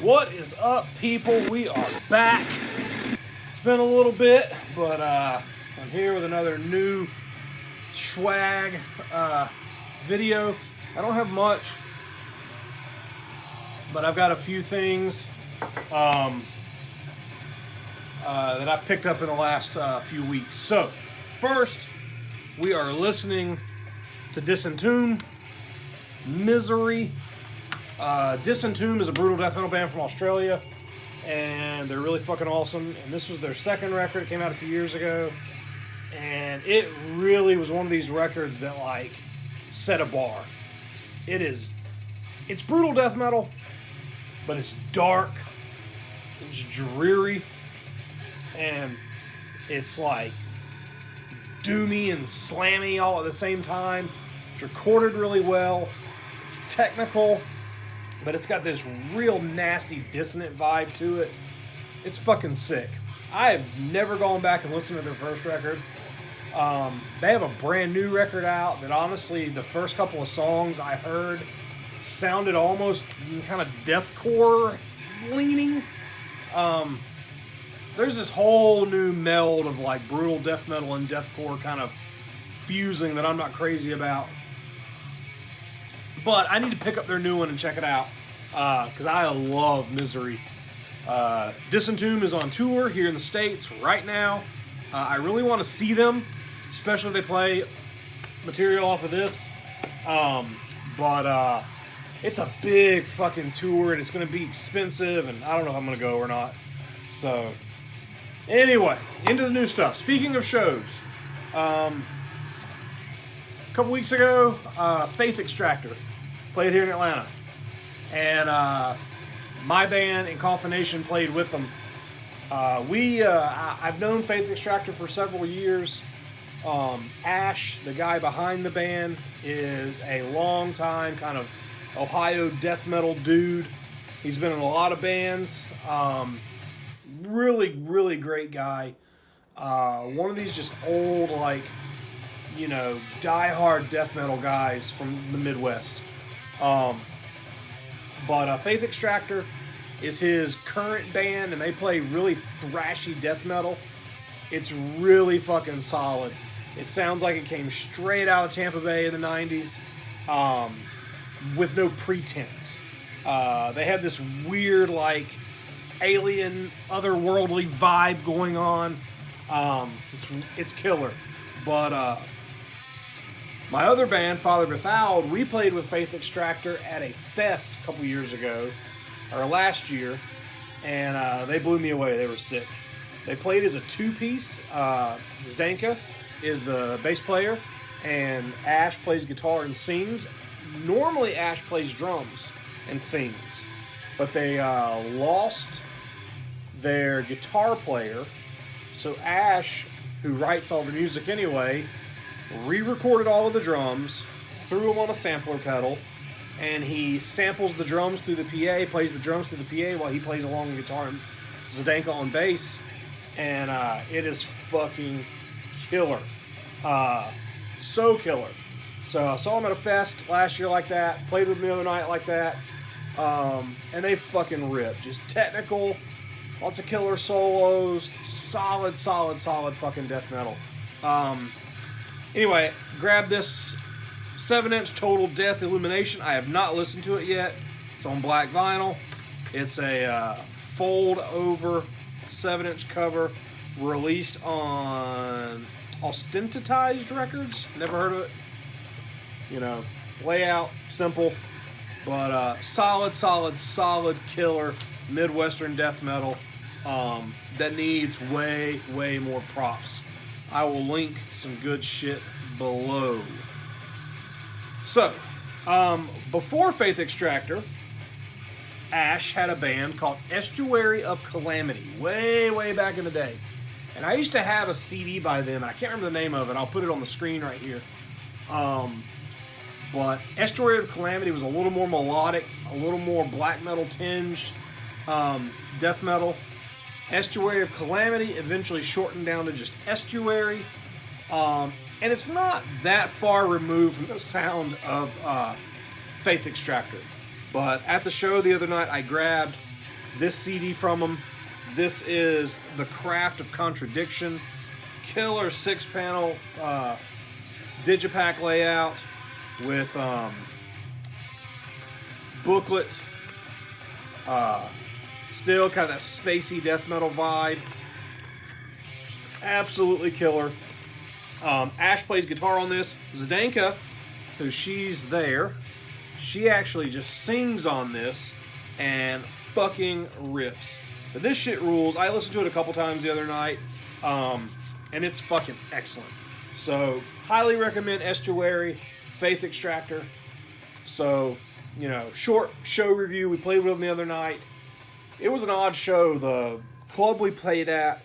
What is up, people? We are back. It's been a little bit, but I'm here with another new swag video. I don't have much, but I've got a few things that I've picked up in the last few weeks. So, first, we are listening to Disentomb, Misery. Disentomb is a brutal death metal band from Australia, and they're really fucking awesome. And this was their second record. It came out a few years ago, and it really was one of these records that like set a bar. It's brutal death metal, but it's dark, it's dreary, and it's like doomy and slammy all at the same time. It's recorded really well. It's technical, but it's got this real nasty, dissonant vibe to it. It's fucking sick. I have never gone back and listened to their first record. They have a brand new record out that honestly, the first couple of songs I heard sounded almost kind of deathcore leaning. There's this whole new meld of like brutal death metal and deathcore kind of fusing that I'm not crazy about. But I need to pick up their new one and check it out, because I love Misery. Disentomb is on tour here in the States right now. I really want to see them, especially if they play material off of this. But it's a big fucking tour, and it's going to be expensive, and I don't know if I'm going to go or not. So, anyway, into the new stuff. Speaking of shows, a couple weeks ago, Faith Extractor played here in Atlanta, and my band and Nation played with them. I've known Faith Extractor for several years. Ash, the guy behind the band, is a long time kind of Ohio death metal dude. He's been in a lot of bands. Really, really great guy. One of these just old, like, you know, die-hard death metal guys from the Midwest. But Faith Extractor is his current band, and they play really thrashy death metal. It's really fucking solid. It sounds like it came straight out of Tampa Bay in the 90s, with no pretense. They have this weird, like, alien, otherworldly vibe going on. It's killer. But my other band, Father Befouled, we played with Faith Extractor at a fest a couple years ago, or last year, and they blew me away. They were sick. They played as a two-piece. Zdanka is the bass player, and Ash plays guitar and sings. Normally, Ash plays drums and sings, but they lost their guitar player, so Ash, who writes all the music anyway, re-recorded all of the drums, threw them on a sampler pedal, and he samples the drums through the PA, plays the drums through the PA while he plays along the guitar and Zdanka on bass, and it is fucking killer. So killer. So I saw him at a fest last year like that, played with him the other night like that, and they fucking rip. Just technical, lots of killer solos, solid fucking death metal. Anyway, grab this 7-inch Total Death Illumination. I have not listened to it yet. It's on black vinyl. It's a fold-over 7-inch cover released on Ostentitized Records. Never heard of it. You know, layout, simple, but solid killer Midwestern death metal that needs way more props. I will link some good shit below. So, before Faith Extractor, Ash had a band called Estuary of Calamity, way back in the day. And I used to have a CD by them, and I can't remember the name of it. I'll put it on the screen right here. But Estuary of Calamity was a little more melodic, a little more black metal tinged death metal. Estuary of Calamity eventually shortened down to just Estuary. And it's not that far removed from the sound of Faith Extractor. But at the show the other night, I grabbed this CD from them. This is The Craft of Contradiction. Killer 6-panel digipack layout with booklet. Still kind of that spacey death metal vibe. Absolutely killer. Ash plays guitar on this. Zdenka, who she's there, she actually just sings on this and fucking rips. But this shit rules. I listened to it a couple times the other night, and it's fucking excellent. So, highly recommend Estuary, Faith Extractor. So, you know, short show review. We played with them the other night. It was an odd show. The club we played at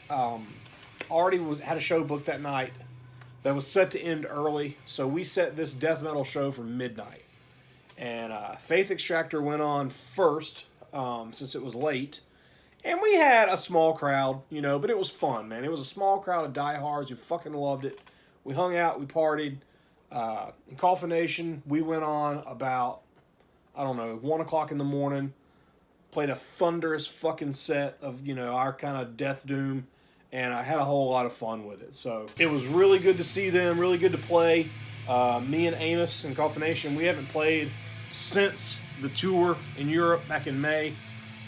already had a show booked that night that was set to end early. So we set this death metal show for midnight. And Faith Extractor went on first since it was late. And we had a small crowd, you know, but it was fun, man. It was a small crowd of diehards who fucking loved it. We hung out, we partied. In Coffin Nation, we went on about, I don't know, 1 o'clock in the morning. Played a thunderous fucking set of, you know, our kind of death doom. And I had a whole lot of fun with it. So it was really good to see them, really good to play. Me and Amos in Coffin Nation, we haven't played since the tour in Europe back in May.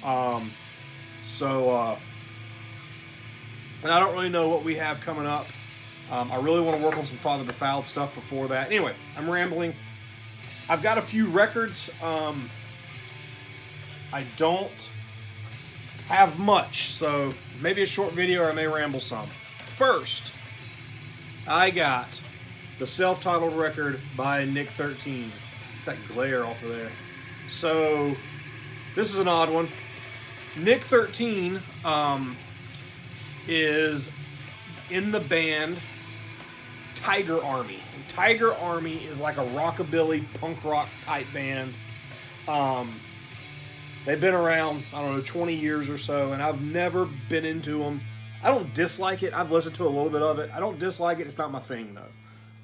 And I don't really know what we have coming up. I really want to work on some Father Befouled stuff before that. Anyway, I'm rambling. I've got a few records. I don't have much, so maybe a short video or I may ramble some. First, I got the self-titled record by Nick 13. That glare off of there. So, this is an odd one. Nick 13 is in the band Tiger Army. And Tiger Army is like a rockabilly punk rock type band. They've been around, I don't know, 20 years or so, and I've never been into them. I don't dislike it. I've listened to a little bit of it. I don't dislike it. It's not my thing, though.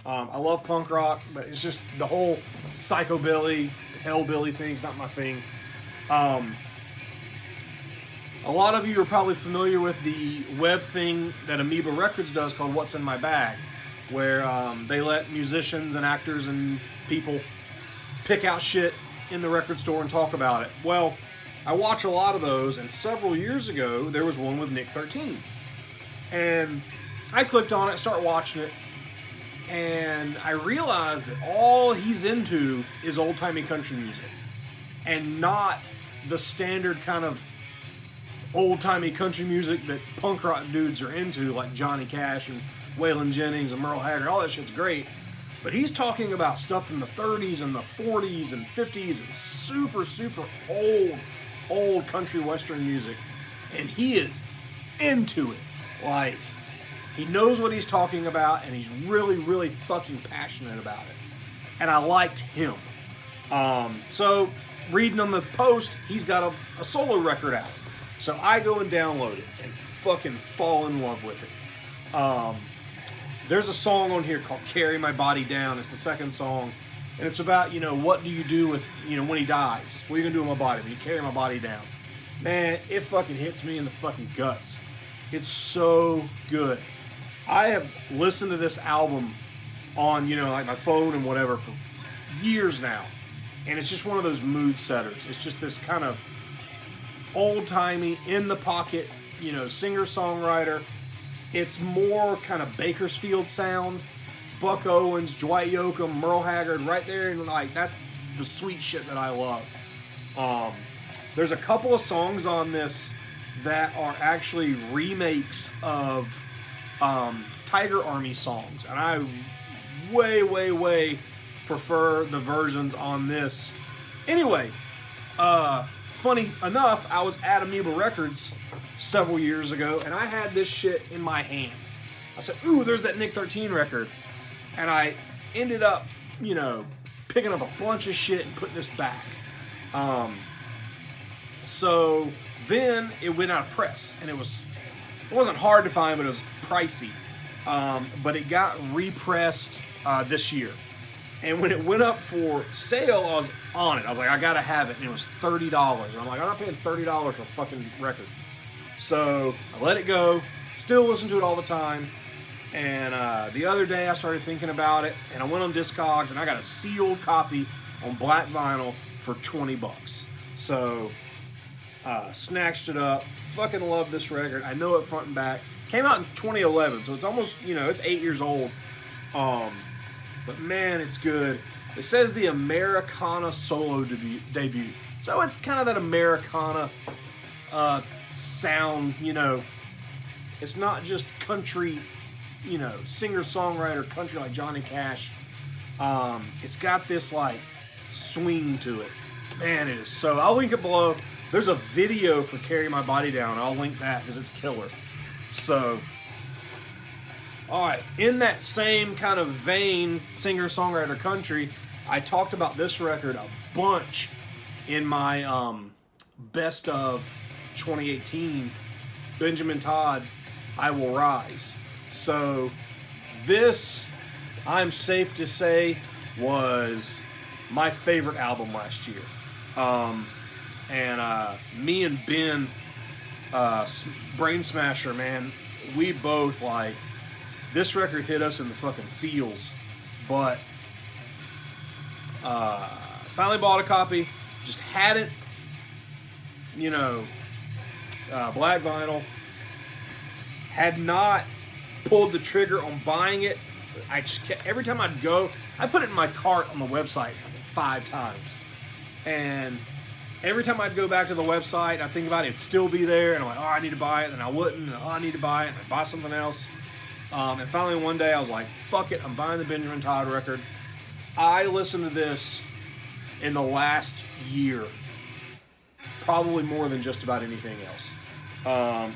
I love punk rock, but it's just the whole psychobilly, hellbilly thing's not my thing. A lot of you are probably familiar with the web thing that Amoeba Records does called What's in My Bag, where they let musicians and actors and people pick out shit in the record store and talk about it. Well, I watch a lot of those, and several years ago, there was one with Nick 13. And I clicked on it, started watching it, and I realized that all he's into is old-timey country music, and not the standard kind of old-timey country music that punk rock dudes are into, like Johnny Cash and Waylon Jennings and Merle Haggard. All that shit's great. But he's talking about stuff from the 30s and the 40s and 50s and super, super old country western music. And he is into it. Like, he knows what he's talking about, and he's really, really fucking passionate about it. And I liked him. So, reading on the post, he's got a solo record out. So I go and download it and fucking fall in love with it. There's a song on here called Carry My Body Down. It's the second song. And it's about, you know, what do you do with, you know, when he dies? What are you going to do with my body when you carry my body down? Man, it fucking hits me in the fucking guts. It's so good. I have listened to this album on, you know, like my phone and whatever for years now. And it's just one of those mood setters. It's just this kind of old-timey, in-the-pocket, you know, singer-songwriter. It's more kind of Bakersfield sound. Buck Owens, Dwight Yoakam, Merle Haggard, right there. And like, that's the sweet shit that I love. There's a couple of songs on this that are actually remakes of Tiger Army songs. And I way prefer the versions on this. Anyway, funny enough, I was at Amoeba Records several years ago, and I had this shit in my hand. I said, ooh, there's that Nick 13 record. And I ended up, you know, picking up a bunch of shit and putting this back. So then it went out of press, and it wasn't hard to find, but it was pricey. But it got repressed this year. And when it went up for sale, I was on it. I was like, I gotta have it. And it was $30. And I'm like, I'm not paying $30 for a fucking record. So I let it go. Still listen to it all the time. And the other day I started thinking about it. And I went on Discogs and I got a sealed copy on black vinyl for $20. So snatched it up. Fucking love this record. I know it front and back. Came out in 2011. So it's almost, it's 8 years old. But man, it's good. It says the Americana solo debut. So it's kind of that Americana sound, It's not just country, singer-songwriter country like Johnny Cash. It's got this, like, swing to it. Man, it is so... I'll link it below. There's a video for Carry My Body Down. I'll link that because it's killer. So... Alright, in that same kind of vein, singer-songwriter country, I talked about this record a bunch in my best of 2018, Benjamin Todd, I Will Rise. So this, I'm safe to say, was my favorite album last year. Me and Ben, Brain Smasher, man, we both like... This record hit us in the fucking feels, but finally bought a copy, just had it, black vinyl, had not pulled the trigger on buying it. I just kept, every time I'd go, I put it in my cart on the website 5 times, and every time I'd go back to the website, I think about it, it'd still be there, and I'm like, oh, I need to buy it, and I wouldn't, and, oh, I need to buy it, and I'd buy something else. And finally one day I was like, fuck it, I'm buying the Benjamin Todd record. I listened to this in the last year, probably more than just about anything else.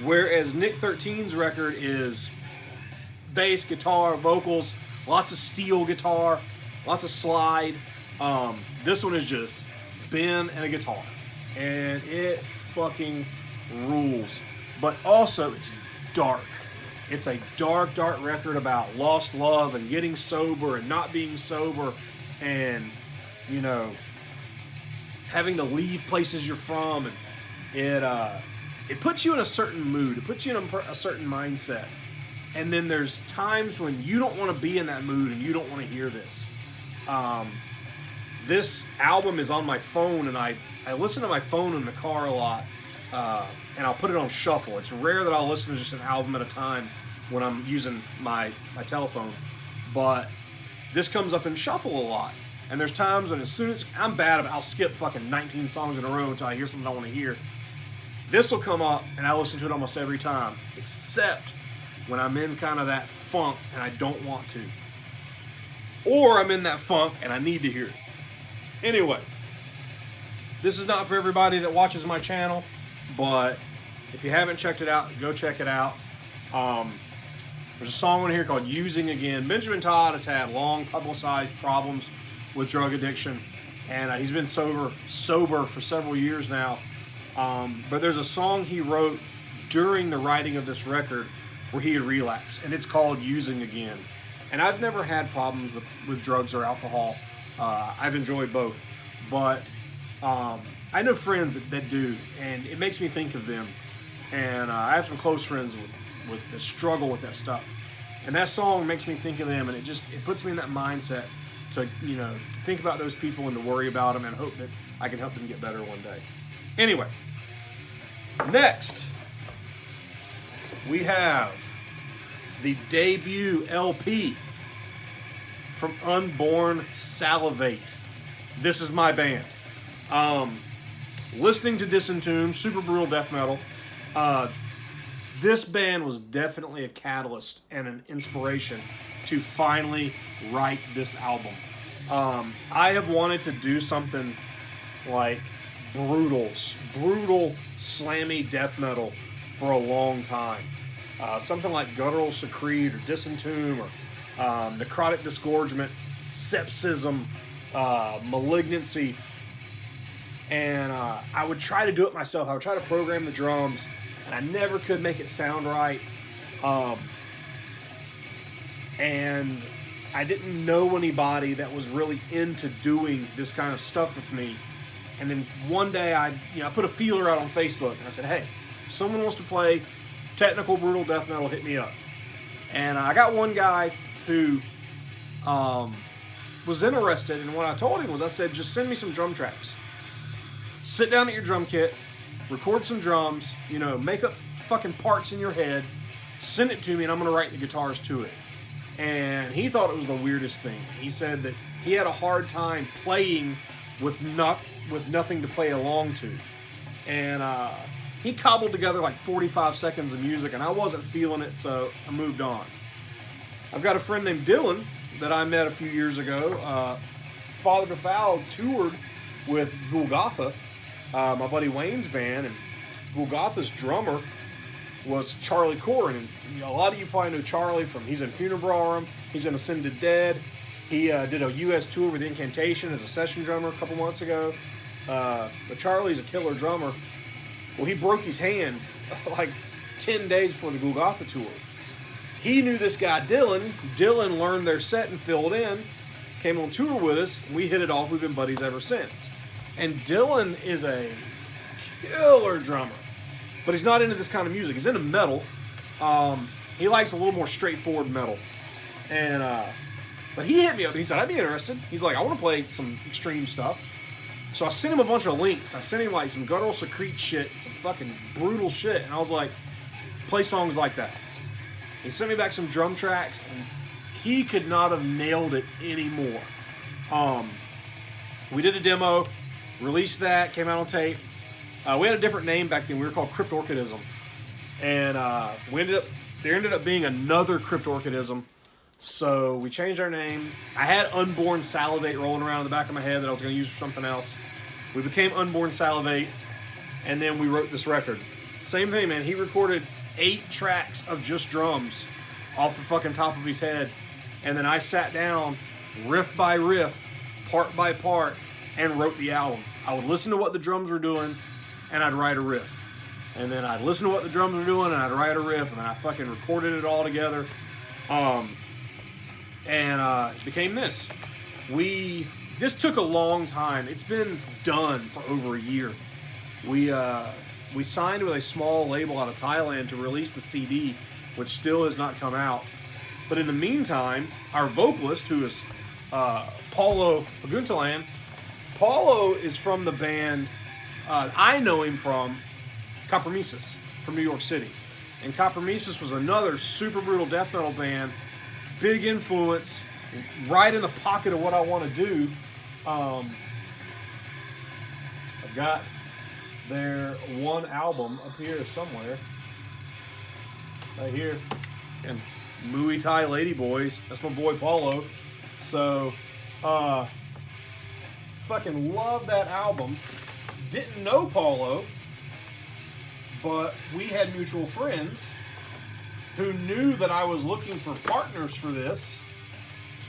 Whereas Nick 13's record is bass, guitar, vocals, lots of steel guitar, lots of slide. This one is just Ben and a guitar. And it fucking rules. But also, it's dark. It's a dark, dark record about lost love and getting sober and not being sober and, having to leave places you're from. And it puts you in a certain mood. It puts you in a certain mindset. And then there's times when you don't want to be in that mood and you don't want to hear this. This album is on my phone, and I listen to my phone in the car a lot. And I'll put it on shuffle. It's rare that I'll listen to just an album at a time when I'm using my telephone. But this comes up in shuffle a lot. And there's times when as soon as I'm bad about it, I'll skip fucking 19 songs in a row until I hear something I want to hear. This will come up, and I listen to it almost every time, except when I'm in kind of that funk and I don't want to. Or I'm in that funk and I need to hear it. Anyway, this is not for everybody that watches my channel. But if you haven't checked it out, go check it out. There's a song on here called Using Again. Benjamin Todd has had long publicized problems with drug addiction, and he's been sober for several years now. But there's a song he wrote during the writing of this record where he had relapsed, and it's called Using Again. And I've never had problems with drugs or alcohol. I've enjoyed both. But I know friends that do, and it makes me think of them. And I have some close friends that struggle with that stuff. And that song makes me think of them, and it puts me in that mindset to, think about those people and to worry about them and hope that I can help them get better one day. Anyway, next, we have the debut LP from Unborn Salient. This is my band. Listening to Disentomb, super brutal death metal. This band was definitely a catalyst and an inspiration to finally write this album. I have wanted to do something like brutal, slammy death metal for a long time. Something like Guttural Secrete or Disentomb or Necrotic Disgorgement, Sepsism, Malignancy. And I would try to do it myself. I would try to program the drums, and I never could make it sound right. And I didn't know anybody that was really into doing this kind of stuff with me. And then one day I put a feeler out on Facebook and I said, hey, if someone wants to play technical brutal death metal, hit me up. And I got one guy who was interested, and what I told him was, I said, just send me some drum tracks. Sit down at your drum kit, record some drums, make up fucking parts in your head, send it to me, and I'm going to write the guitars to it. And he thought it was the weirdest thing. He said that he had a hard time playing with nothing to play along to. And he cobbled together like 45 seconds of music, and I wasn't feeling it, so I moved on. I've got a friend named Dylan that I met a few years ago. Father to Foul toured with Golgotha, my buddy Wayne's band, and Golgotha's drummer was Charlie Corrin. And a lot of you probably know Charlie from, he's in Funebrarum, he's in Ascended Dead. He did a U.S. tour with Incantation as a session drummer a couple months ago. But Charlie's a killer drummer. Well, he broke his hand like 10 days before the Golgotha tour. He knew this guy, Dylan. Dylan learned their set and filled in, came on tour with us, and we hit it off. We've been buddies ever since. And Dylan is a killer drummer, but he's not into this kind of music. He's into metal. He likes a little more straightforward metal. And but he hit me up and he said, I'd be interested. He's like, I want to play some extreme stuff. So I sent him a bunch of links. I sent him like some guttural secrete shit, some fucking brutal shit. And I was like, play songs like that. He sent me back some drum tracks, and he could not have nailed it anymore. We did a demo, released that, came out on tape. We had a different name back then. We were called Cryptorchidism. And there ended up being another Cryptorchidism. So we changed our name. I had Unborn Salivate rolling around in the back of my head that I was going to use for something else. We became Unborn Salivate, and then we wrote this record. Same thing, man. He recorded 8 tracks of just drums off the fucking top of his head. And then I sat down, riff by riff, part by part, and wrote the album. I would listen to what the drums were doing, and I'd write a riff. And then I'd listen to what the drums were doing, and I'd write a riff, and then I fucking recorded it all together. It became this. This took a long time. It's been done for over a year. We signed with a small label out of Thailand to release the CD, which still has not come out. But in the meantime, our vocalist, who is Paulo Brutal, Paulo is from the band, I know him from Compromises from New York City. And Compromises was another super brutal death metal band, big influence, right in the pocket of what I want to do. I've got their one album up here somewhere. Right here. And Muay Thai Ladyboys. That's my boy Paulo. So, fucking love that album. Didn't know Paulo, but we had mutual friends who knew that I was looking for partners for this.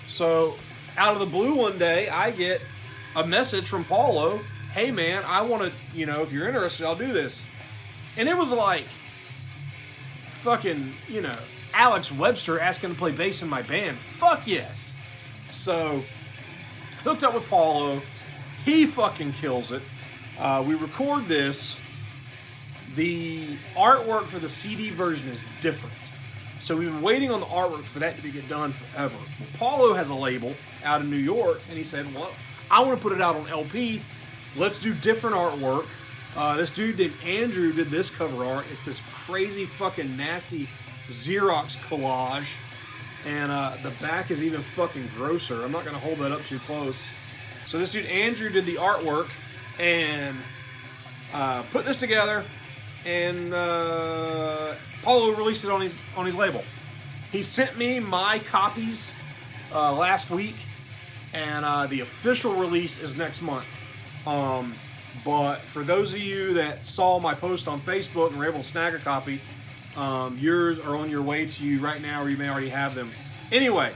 So, out of the blue one day, I get a message from Paulo. Hey man, I want to, if you're interested, I'll do this. And it was like fucking, Alex Webster asking to play bass in my band. Fuck yes. So, hooked up with Paulo. He fucking kills it. We record this. The artwork for the CD version is different. So we've been waiting on the artwork for that to get done forever. Well, Paulo has a label out in New York, and he said, well, I want to put it out on LP. Let's do different artwork. This dude named Andrew did this cover art. It's this crazy fucking nasty Xerox collage. And the back is even fucking grosser. I'm not going to hold that up too close. So this dude Andrew did the artwork and put this together. And Paulo released it on his label. He sent me my copies last week. And the official release is next month. But for those of you that saw my post on Facebook and were able to snag a copy, yours are on your way to you right now, or you may already have them. Anyway,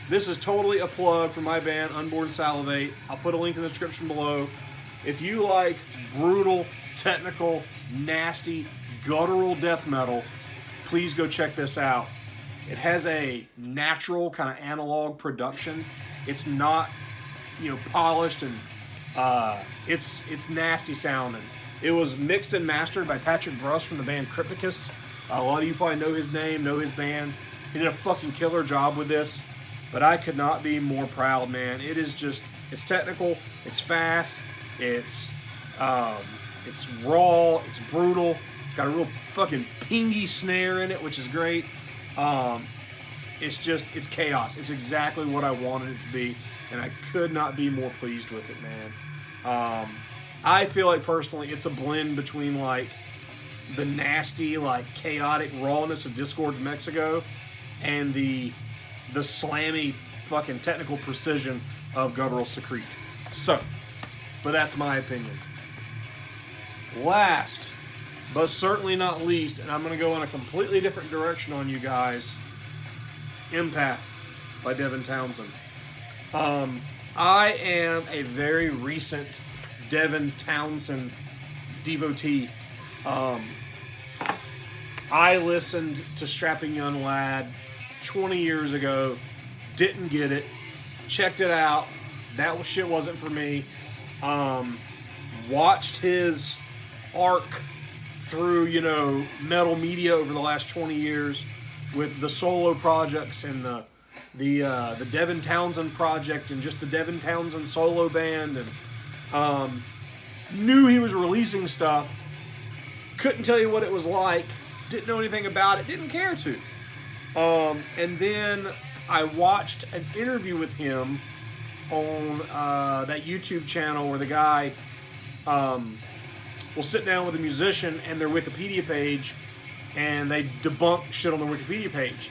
this is totally a plug for my band, Unborn Salivate. I'll put a link in the description below. If you like brutal, technical, nasty, guttural death metal, please go check this out. It has a natural kind of analog production. It's not, polished, and it's nasty sounding. It was mixed and mastered by Patrick Bruss from the band Crypticus. A lot of you probably know his name, know his band. He did a fucking killer job with this, but I could not be more proud, man. It is just, it's technical, it's fast, it's raw, it's brutal. It's got a real fucking pingy snare in it, which is great. It's chaos. It's exactly what I wanted it to be, and I could not be more pleased with it, man. I feel like personally it's a blend between like the nasty, like chaotic rawness of Discord's Mexico and the slammy fucking technical precision of Guttural Secrete. So, but that's my opinion. Last, but certainly not least, and I'm going to go in a completely different direction on you guys, Empath by Devin Townsend. I am a very recent Devin Townsend devotee. I listened to Strapping Young Lad 20 years ago, didn't get it, checked it out, that shit wasn't for me. Watched his arc through, metal media over the last 20 years with the solo projects and the Devin Townsend project and just the Devin Townsend solo band, and knew he was releasing stuff, couldn't tell you what it was like, didn't know anything about it, didn't care to. And then I watched an interview with him on that YouTube channel where the guy will sit down with a musician and their Wikipedia page, and they debunk shit on the Wikipedia page.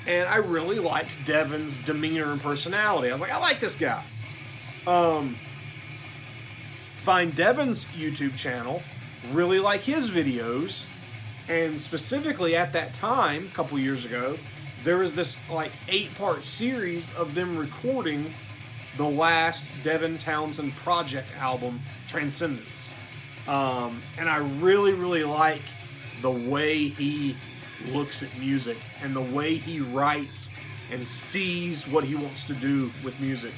And I really liked Devin's demeanor and personality. I was like, I like this guy. Find Devin's YouTube channel, really like his videos, and specifically at that time, a couple years ago, there was this like 8-part series of them recording the last Devin Townsend project album, Transcendence. And I really, really like the way he looks at music and the way he writes and sees what he wants to do with music.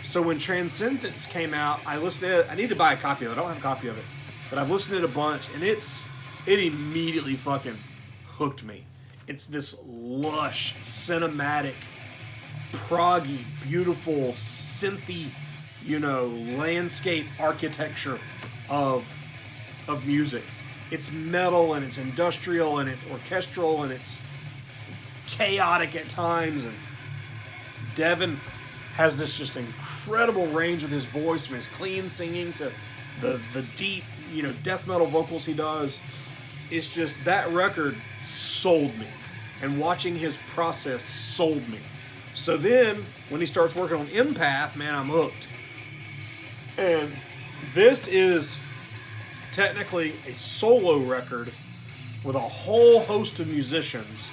So when Transcendence came out, I listened to it. I need to buy a copy of it. I don't have a copy of it. But I've listened to it a bunch, and it immediately fucking hooked me. It's this lush, cinematic, proggy, beautiful, synthy, landscape architecture of music. It's metal, and it's industrial, and it's orchestral, and it's chaotic at times, and Devin has this just incredible range with his voice, from his clean singing to the deep, death metal vocals he does. It's just, that record sold me. And watching his process sold me. So then, when he starts working on Empath, man, I'm hooked. And this is technically a solo record with a whole host of musicians,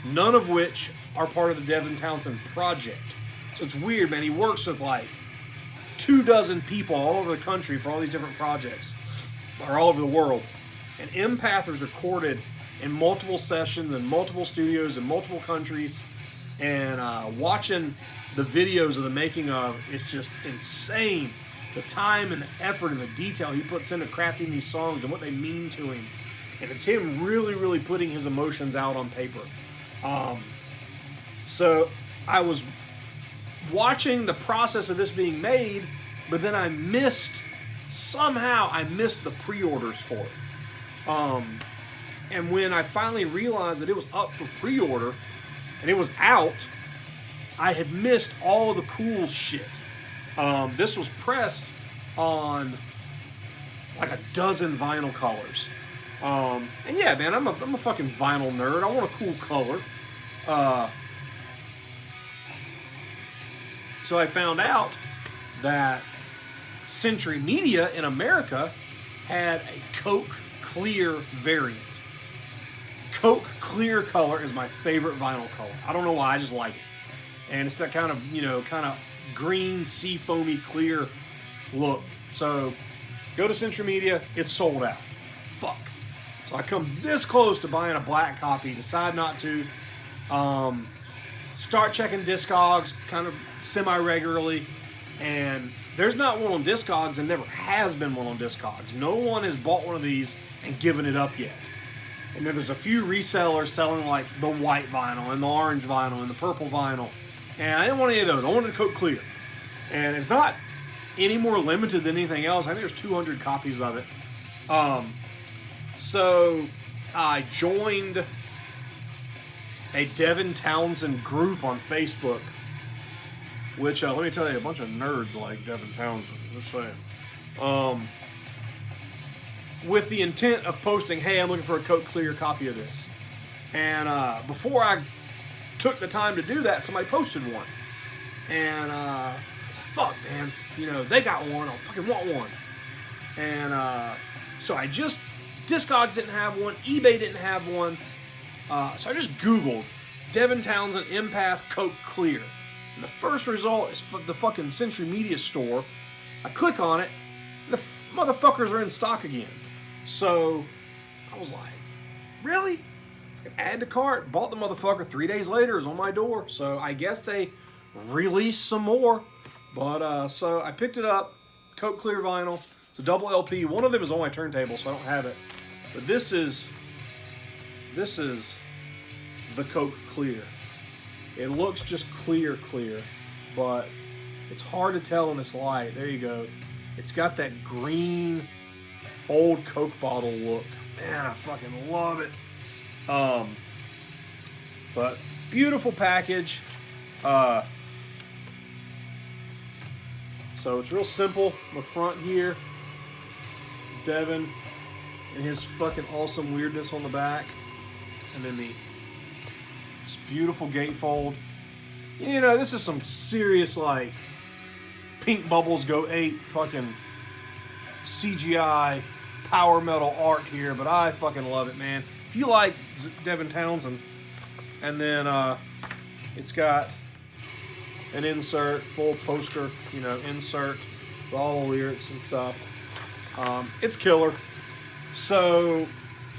none of which are part of the Devin Townsend project. So it's weird, man. He works with like 24 people all over the country for all these different projects, or all over the world. And Empath was recorded in multiple sessions in multiple studios in multiple countries. And watching the videos of the making of, it's just insane. The time and the effort and the detail he puts into crafting these songs and what they mean to him. And it's him really, really putting his emotions out on paper. So I was watching the process of this being made, but then I missed the pre-orders for it. And when I finally realized that it was up for pre-order and it was out, I had missed all of the cool shit. This was pressed on like a dozen vinyl colors. And yeah, man, I'm a fucking vinyl nerd. I want a cool color. So I found out that Century Media in America had a Coke Clear variant. Coke Clear color is my favorite vinyl color. I don't know why, I just like it. And it's that kind of green, sea foamy, clear look. So go to Century Media, it's sold out. Fuck. So I come this close to buying a black copy, decide not to. Start checking Discogs kind of semi-regularly, and there's not one on Discogs and never has been one on Discogs. No one has bought one of these and given it up yet. And then there's a few resellers selling like the white vinyl and the orange vinyl and the purple vinyl. And I didn't want any of those. I wanted to coat clear. And it's not any more limited than anything else. I think there's 200 copies of it. So I joined a Devin Townsend group on Facebook, which, let me tell you, a bunch of nerds like Devin Townsend, just saying. With the intent of posting, hey, I'm looking for a coat clear copy of this. And before I took the time to do that, somebody posted one. And I was like, fuck, man, they got one, I'll fucking want one. And so Discogs didn't have one, eBay didn't have one. So I just Googled Devin Townsend Empath Coat Clear. And the first result is the fucking Century Media Store. I click on it, and the motherfuckers are in stock again. So I was like, really? I add to cart, bought the motherfucker. 3 days later, it was on my door. So I guess they released some more. But so I picked it up, Coat Clear vinyl. It's a double LP. One of them is on my turntable, so I don't have it. But this is the Coat Clear. It looks just clear, but it's hard to tell in this light. There you go. It's got that green old Coke bottle look. Man, I fucking love it. But beautiful package. So it's real simple. The front here, Devin and his fucking awesome weirdness on the back. And then this beautiful gatefold. This is some serious, like, Pink Bubbles Go 8 fucking CGI power metal art here, but I fucking love it, man. If you like Devin Townsend, and then it's got an insert, full poster, insert with all the lyrics and stuff. It's killer. So,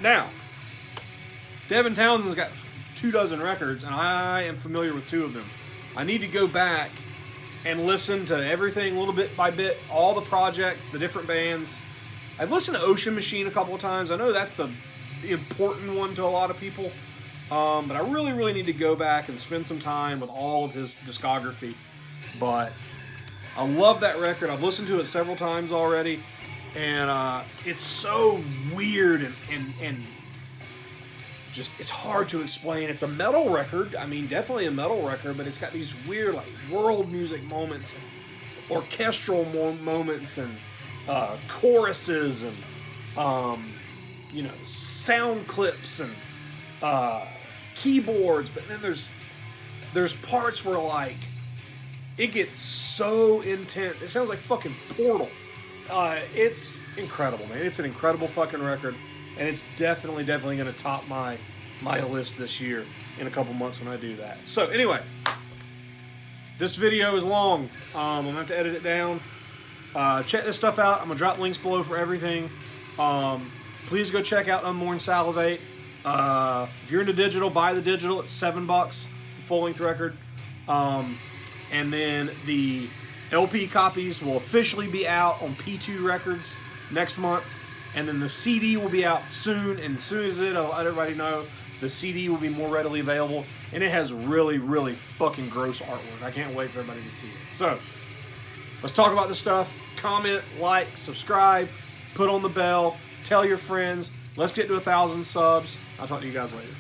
now, Devin Townsend's got 24 records, and I am familiar with 2 of them. I need to go back and listen to everything little bit by bit, all the projects, the different bands. I've listened to Ocean Machine a couple of times. I know that's the important one to a lot of people. But I really, really need to go back and spend some time with all of his discography. But I love that record. I've listened to it several times already. And it's so weird and just, it's hard to explain. It's a metal record. I mean, definitely a metal record, but it's got these weird, like, world music moments and orchestral moments and choruses and, sound clips and keyboards. But then there's parts where, like, it gets so intense. It sounds like fucking Portal. It's incredible, man. It's an incredible fucking record. And it's definitely going to top my list this year in a couple months when I do that. So anyway, this video is long. I'm going to have to edit it down. Check this stuff out. I'm going to drop links below for everything. Please go check out Unborn Salient. If you're into digital, buy the digital. It's $7, the full-length record. And then the LP copies will officially be out on P2 Records next month. And then the CD will be out soon, and as soon as I'll let everybody know, the CD will be more readily available, and it has really, really fucking gross artwork. I can't wait for everybody to see it. So, let's talk about this stuff. Comment, like, subscribe, put on the bell, tell your friends. Let's get to 1,000 subs. I'll talk to you guys later.